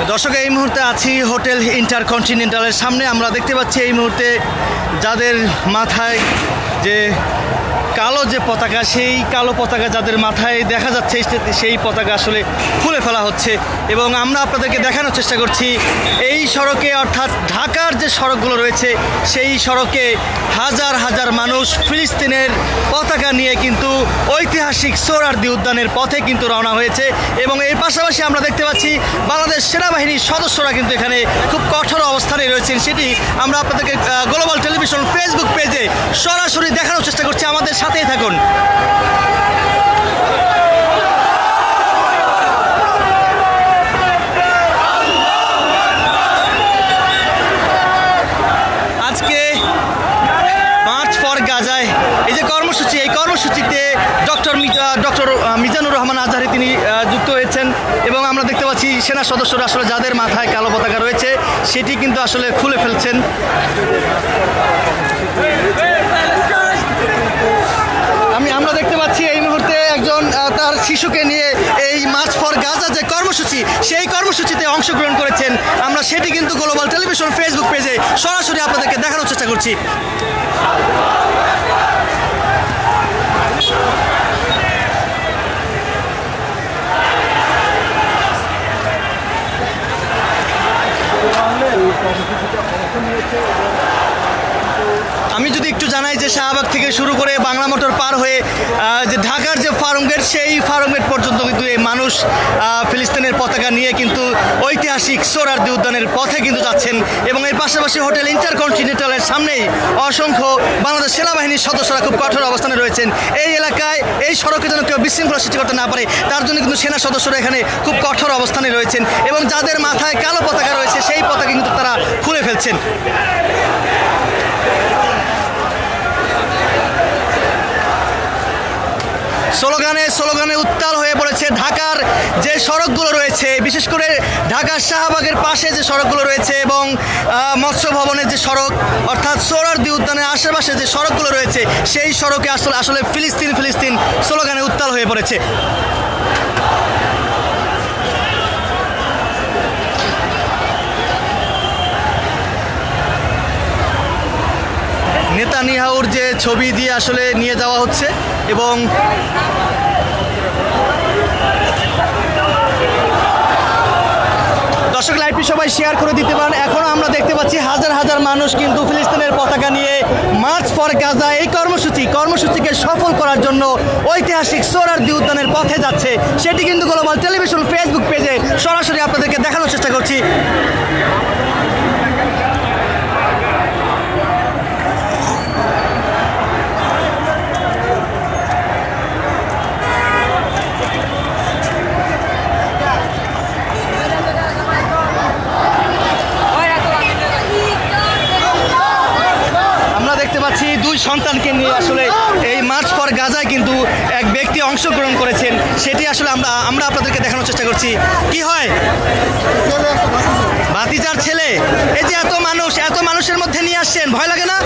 দর্শক, এই মুহূর্তে আছি হোটেল ইন্টারকন্টিনেন্টালের সামনে। আমরা দেখতে পাচ্ছি এই মুহূর্তে যাদের মাথায় যে কালো যে পতাকা, সেই কালো পতাকা যাদের মাথায় দেখা যাচ্ছে, সেই পতাকা আসলে খুলে ফেলা হচ্ছে। এবং আমরা আপনাদেরকে দেখানোর চেষ্টা করছি এই সড়কে, অর্থাৎ ঢাকার যে সড়কগুলো রয়েছে সেই সড়কে হাজার হাজার মানুষ ফিলিস্তিনের পতাকা নিয়ে কিন্তু ঐতিহাসিক সোহরাওয়ার্দী উদ্যানের পথে কিন্তু রওনা হয়েছে। এবং এর পাশাপাশি আমরা দেখতে পাচ্ছি বাংলাদেশ সেনাবাহিনীর সদস্যরা কিন্তু এখানে খুব কঠোর অবস্থানে রয়েছেন। সেটি আমরা আপনাদেরকে গ্লোবাল টেলিভিশন ফেসবুক পেজে সরাসরি দেখানোর চেষ্টা করছি। আমাদের সাথেই থাকুন। আজকে মার্চ ফর গাজায় এই যে কর্মসূচি, এই কর্মসূচিতে ডক্টর মিজানুর রহমান আজহারি তিনি যুক্ত হয়েছেন। এবং আমরা দেখতে পাচ্ছি সেনা সদস্যরা আসলে যাদের মাথায় কালো পতাকা রয়েছে সেটি কিন্তু আসলে খুলে ফেলছেন। আমরা দেখতে পাচ্ছি এই মুহূর্তে একজন তার শিশুকে নিয়ে এই মার্চ ফর গাজা যে কর্মসূচি, সেই কর্মসূচিতে অংশগ্রহণ করেছেন। আমরা সেটি কিন্তু গ্লোবাল টেলিভিশন ফেসবুক পেজে সরাসরি আপনাদেরকে দেখানোর চেষ্টা করছি। আমি যদি একটু জানাই যে শাহবাগ থেকে শুরু করে বাংলা মোটর পার হয়ে যে ঢাকার যে ফার্মগেট, সেই ফার্মগেট পর্যন্ত কিন্তু এই মানুষ ফিলিস্তিনের পতাকা নিয়ে কিন্তু ঐতিহাসিক সোহরাওয়ার্দী উদ্যানের পথে কিন্তু যাচ্ছেন। এবং এর পাশাপাশি হোটেল ইন্টারকন্টিনেন্টালের সামনেই অসংখ্য বাংলাদেশ সেনাবাহিনীর সদস্যরা খুব কঠোর অবস্থানে রয়েছেন। এই এলাকায়, এই সড়কে যেন কেউ বিশৃঙ্খলা সৃষ্টি করতে না পারে তার জন্য কিন্তু সেনা সদস্যরা এখানে খুব কঠোর অবস্থানে রয়েছেন। এবং যাদের মাথায় কালো পতাকা রয়েছে সেই পতাকা কিন্তু তারা খুলে ফেলছেন। স্লোগানে উত্তাল হয়ে পড়েছে ঢাকার যে সড়কগুলো রয়েছে, বিশেষ করে ঢাকার শাহবাগের পাশে যে সড়কগুলো রয়েছে এবং মৎস্য ভবনের যে সড়ক, অর্থাৎ সোহরাওয়ার্দী উদ্যানের আশেপাশে যে সড়কগুলো রয়েছে সেই সড়কে আসলে ফিলিস্তিন স্লোগানে উত্তাল হয়ে পড়েছে। নেতানিয়াহুর যে ছবি দিয়ে আসলে নিয়ে যাওয়া হচ্ছে এবং দর্শক, লাইভটি সবাই শেয়ার করে দিতে পারেন। এখনও আমরা দেখতে পাচ্ছি হাজার হাজার মানুষ কিন্তু ফিলিস্তিনের পতাকা নিয়ে মার্চ ফর গাজা এই কর্মসূচিকে সফল করার জন্য ঐতিহাসিক সোহরাওয়ার্দী উদ্যানের পথে যাচ্ছে। সেটি কিন্তু গ্লোবাল টেলিভিশন ফেসবুক পেজে সরাসরি আপনাদেরকে দেখানোর চেষ্টা করছি। দুই সন্তানকে নিয়ে আসলে এই মার্চ ফর গাজায় কিন্তু এক ব্যক্তি অংশগ্রহণ করেছেন। সেটি আসলে আমরা আপনাদেরকে দেখানোর চেষ্টা করছি। কি হয়, ভাতিজার ছেলে। এই যে এত মানুষের মধ্যে নিয়ে আসছেন, ভয় লাগে না?